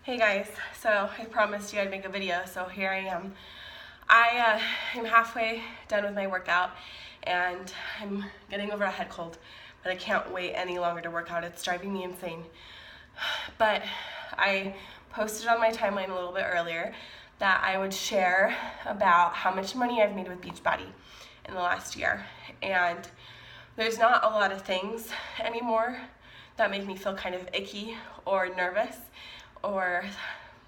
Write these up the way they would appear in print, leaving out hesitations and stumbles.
Hey guys, so I promised you I'd make a video, so here I am. I am halfway done with my workout and I'm getting over a head cold, but I can't wait any longer to work out. It's driving me insane. But I posted on my timeline a little bit earlier that I would share about how much money I've made with Beachbody in the last year. And there's not a lot of things anymore that make me feel kind of icky or nervous or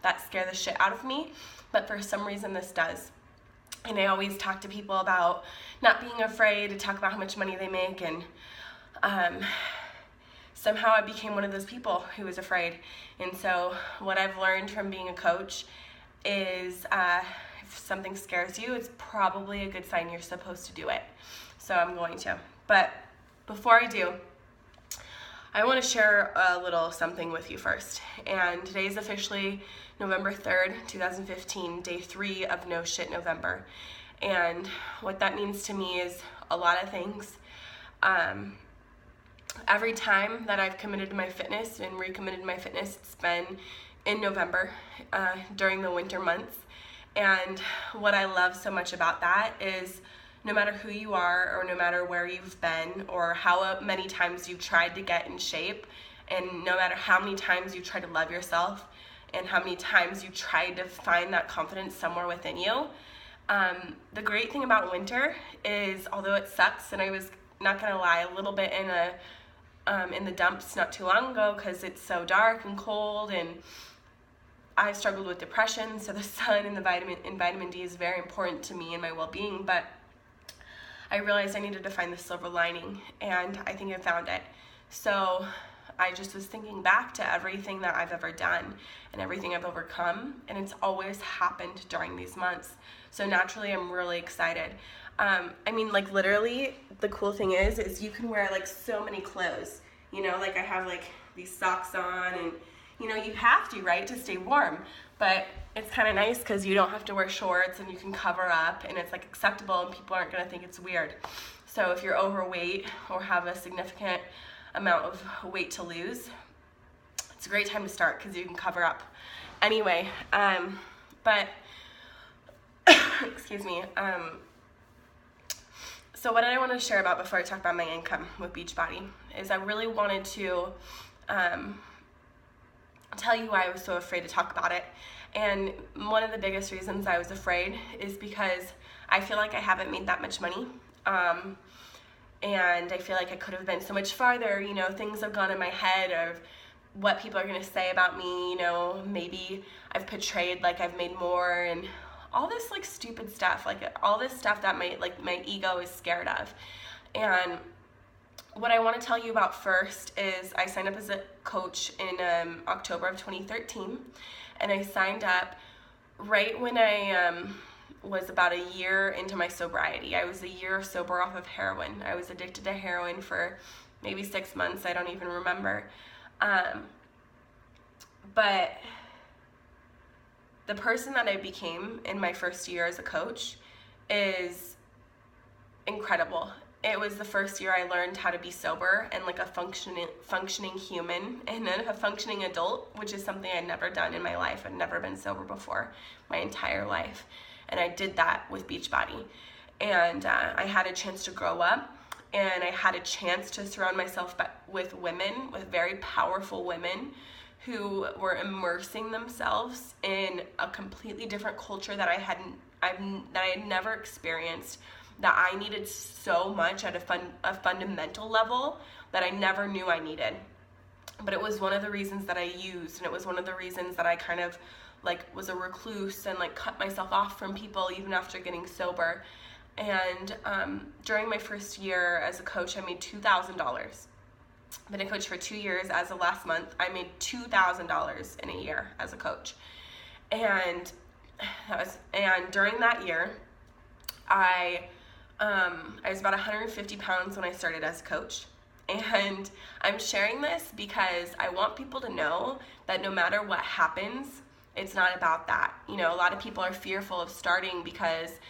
that scare the shit out of me, but for some reason this does. And I always talk to people about not being afraid to talk about how much money they make, and somehow I became one of those people who was afraid. And so what I've learned from being a coach is if something scares you, it's probably a good sign you're supposed to do it. So I'm going to. But before I do, I want to share a little something with you first. And today is officially November 3rd, 2015, day 3 of No Shit November. And what that means to me is a lot of things. Every time that I've committed to my fitness and recommitted to my fitness, it's been in November during the winter months. And what I love so much about that is no matter who you are or no matter where you've been or how many times you've tried to get in shape, and no matter how many times you try to love yourself and how many times you try to find that confidence somewhere within you, the great thing about winter is, although it sucks, and I was not gonna lie, a little bit in the dumps not too long ago because it's so dark and cold, and I struggled with depression, so the sun and the vitamin D is very important to me and my well-being. But I realized I needed to find the silver lining, and I think I found it. So I just was thinking back to everything that I've ever done and everything I've overcome, and it's always happened during these months. So naturally, I'm really excited. Like literally, the cool thing is you can wear like so many clothes. You know, like I have like these socks on, and you know, you have to, right, to stay warm. But it's kind of nice because you don't have to wear shorts and you can cover up, and it's like acceptable and people aren't going to think it's weird. So if you're overweight or have a significant amount of weight to lose, it's a great time to start because you can cover up. Anyway, but excuse me. So what I want to share about before I talk about my income with Beachbody is I really wanted to tell you why I was so afraid to talk about it. And one of the biggest reasons I was afraid is because I feel like I haven't made that much money. And I feel like I could have been so much farther. You know, things have gone in my head of what people are going to say about me. You know, maybe I've portrayed like I've made more, and all this like stupid stuff, like all this stuff that my ego is scared of. And what I want to tell you about first is I signed up as a coach in October of 2013, and I signed up right when I was about a year into my sobriety. I was a year sober off of heroin. I was addicted to heroin for maybe 6 months. I don't even remember. But the person that I became in my first year as a coach is incredible. It was the first year I learned how to be sober and like a functioning human and then a functioning adult, which is something I'd never done in my life. I'd never been sober before my entire life. And I did that with Beachbody. And I had a chance to grow up, and I had a chance to surround myself with women, with very powerful women who were immersing themselves in a completely different culture that I had never experienced, that I needed so much at a fundamental level that I never knew I needed. But it was one of the reasons that I used, and it was one of the reasons that I kind of like was a recluse and like cut myself off from people even after getting sober. And during my first year as a coach, I made $2,000. Been a coach for 2 years. As of last month, I made $2,000 in a year as a coach. And during that year, I was about 150 pounds when I started as a coach. And I'm sharing this because I want people to know that no matter what happens, it's not about that. You know, a lot of people are fearful of starting because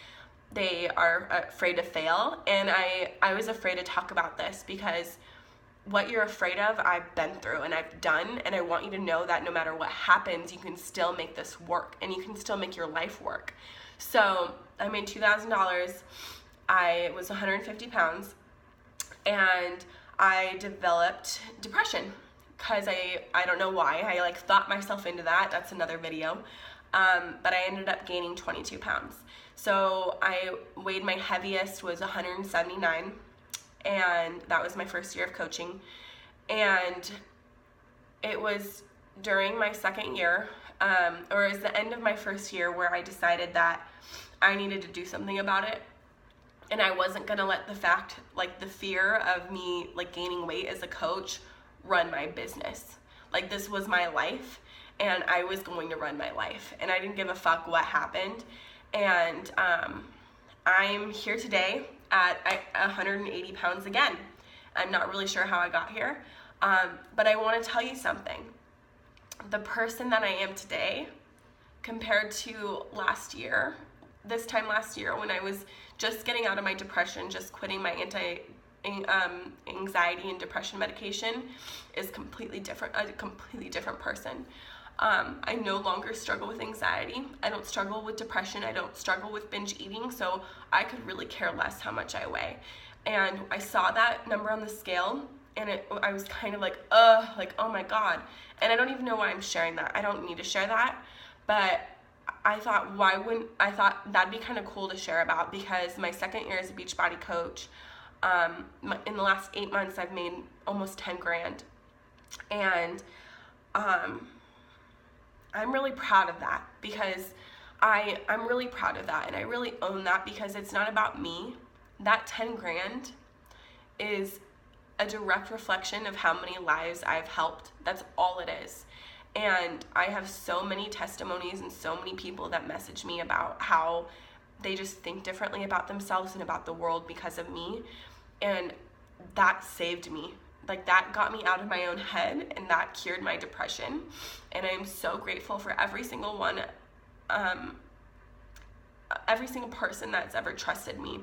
they are afraid to fail. And I was afraid to talk about this because what you're afraid of, I've been through and I've done, and I want you to know that no matter what happens, you can still make this work and you can still make your life work. So I made $2,000. I was 150 pounds and I developed depression because I don't know why. I like thought myself into that. That's another video. But I ended up gaining 22 pounds. So I weighed, my heaviest was 179, and that was my first year of coaching. And it was during my second year, or it was the end of my first year, where I decided that I needed to do something about it. And I wasn't gonna let the fact, like the fear of me like gaining weight as a coach, run my business. Like, this was my life and I was going to run my life, and I didn't give a fuck what happened. And I'm here today at 180 pounds again. I'm not really sure how I got here, but I want to tell you something. The person that I am today compared to last year, this time last year when I was just getting out of my depression, just quitting my anxiety and depression medication, is completely different, a completely different person. I no longer struggle with anxiety. I don't struggle with depression. I don't struggle with binge eating, so I could really care less how much I weigh. And I saw that number on the scale, and I was kind of like, oh my God. And I don't even know why I'm sharing that. I don't need to share that, but I thought, I thought that'd be kind of cool to share about, because my second year as a Beachbody coach, in the last 8 months, I've made almost 10 grand. And I'm really proud of that, because I'm really proud of that, and I really own that, because it's not about me. That 10 grand is a direct reflection of how many lives I've helped. That's all it is. And I have so many testimonies and so many people that message me about how they just think differently about themselves and about the world because of me. And that saved me. Like, that got me out of my own head, and that cured my depression. And I'm so grateful for every single one, every single person that's ever trusted me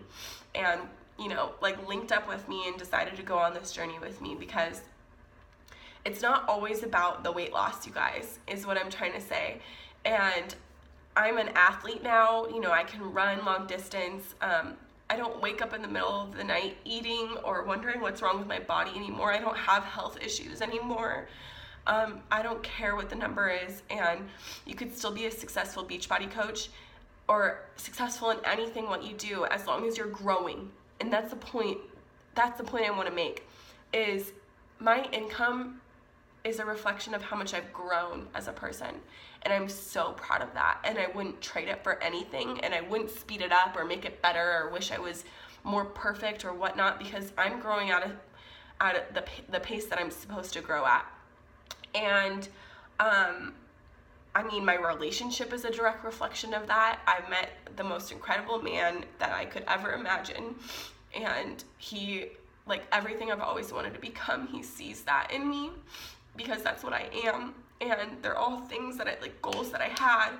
and, you know, like linked up with me and decided to go on this journey with me, because it's not always about the weight loss, you guys, is what I'm trying to say. And I'm an athlete now, you know, I can run long distance. I don't wake up in the middle of the night eating or wondering what's wrong with my body anymore. I don't have health issues anymore. I don't care what the number is, and you could still be a successful Beachbody coach or successful in anything what you do, as long as you're growing. And that's the point I want to make, is my income is a reflection of how much I've grown as a person. And I'm so proud of that. And I wouldn't trade it for anything. And I wouldn't speed it up or make it better or wish I was more perfect or whatnot, because I'm growing at the pace that I'm supposed to grow at. And I mean, my relationship is a direct reflection of that. I've met the most incredible man that I could ever imagine. And he, like, everything I've always wanted to become, he sees that in me, because that's what I am. And they're all things that goals that I had.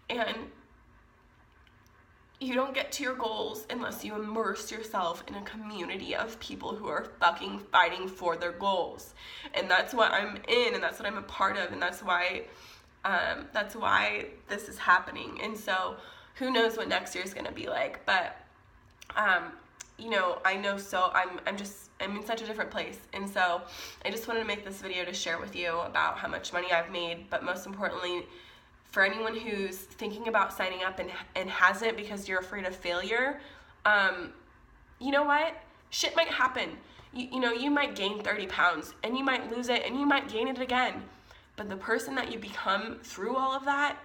And you don't get to your goals unless you immerse yourself in a community of people who are fucking fighting for their goals. And that's what I'm in, and that's what I'm a part of, and that's why this is happening. And so who knows what next year is going to be like, but you know, I know, so I'm in such a different place. And so I just wanted to make this video to share with you about how much money I've made, but most importantly, for anyone who's thinking about signing up and hasn't because you're afraid of failure, you know what? Shit might happen. You know, you might gain 30 pounds and you might lose it and you might gain it again. But the person that you become through all of that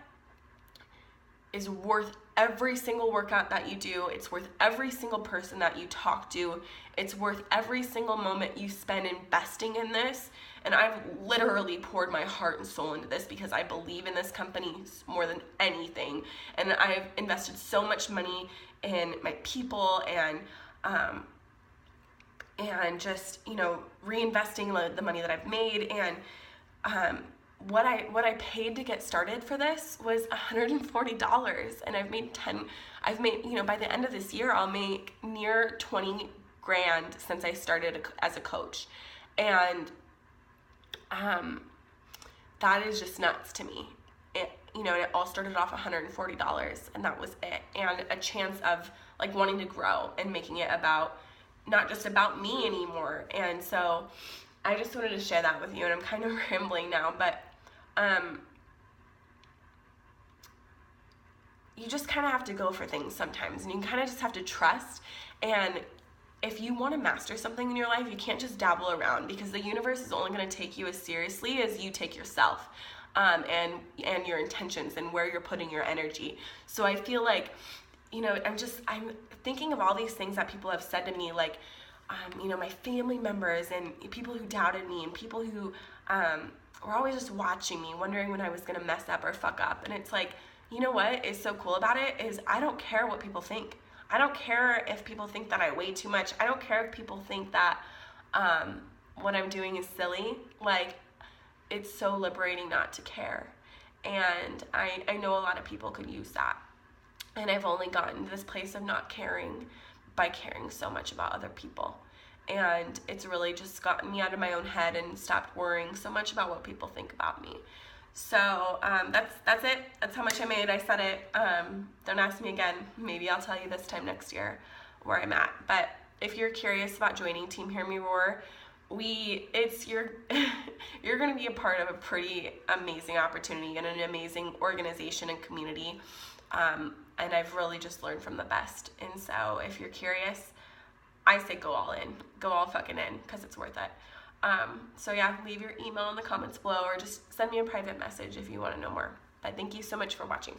is worth every single workout that you do. It's worth every single person that you talk to. It's worth every single moment you spend investing in this. And I've literally poured my heart and soul into this because I believe in this company more than anything. And I've invested so much money in my people and just, you know, reinvesting the money that I've made. And what I paid to get started for this was $140, and I've made, you know, by the end of this year, I'll make near 20 grand since I started as a coach. And that is just nuts to me. And it all started off $140, and that was it. And a chance of like wanting to grow and making it about, not just about me anymore. And so I just wanted to share that with you, and I'm kind of rambling now, but you just kind of have to go for things sometimes, and you kind of just have to trust. And if you want to master something in your life, you can't just dabble around, because the universe is only going to take you as seriously as you take yourself, and your intentions and where you're putting your energy. So I feel like, I'm thinking of all these things that people have said to me, like, my family members and people who doubted me, and people who were always just watching me, wondering when I was going to mess up or fuck up. And it's like, you know what is so cool about it is I don't care what people think. I don't care if people think that I weigh too much. I don't care if people think that what I'm doing is silly. Like, it's so liberating not to care. And I know a lot of people could use that. And I've only gotten to this place of not caring by caring so much about other people. And it's really just gotten me out of my own head and stopped worrying so much about what people think about me. So that's it. That's how much I made. I said it. Don't ask me again. Maybe I'll tell you this time next year where I'm at. But if you're curious about joining Team Hear Me Roar, you're going to be a part of a pretty amazing opportunity and an amazing organization and community. And I've really just learned from the best. And so if you're curious, I say go all in. Go all fucking in, because it's worth it. So yeah, leave your email in the comments below, or just send me a private message if you want to know more. But thank you so much for watching.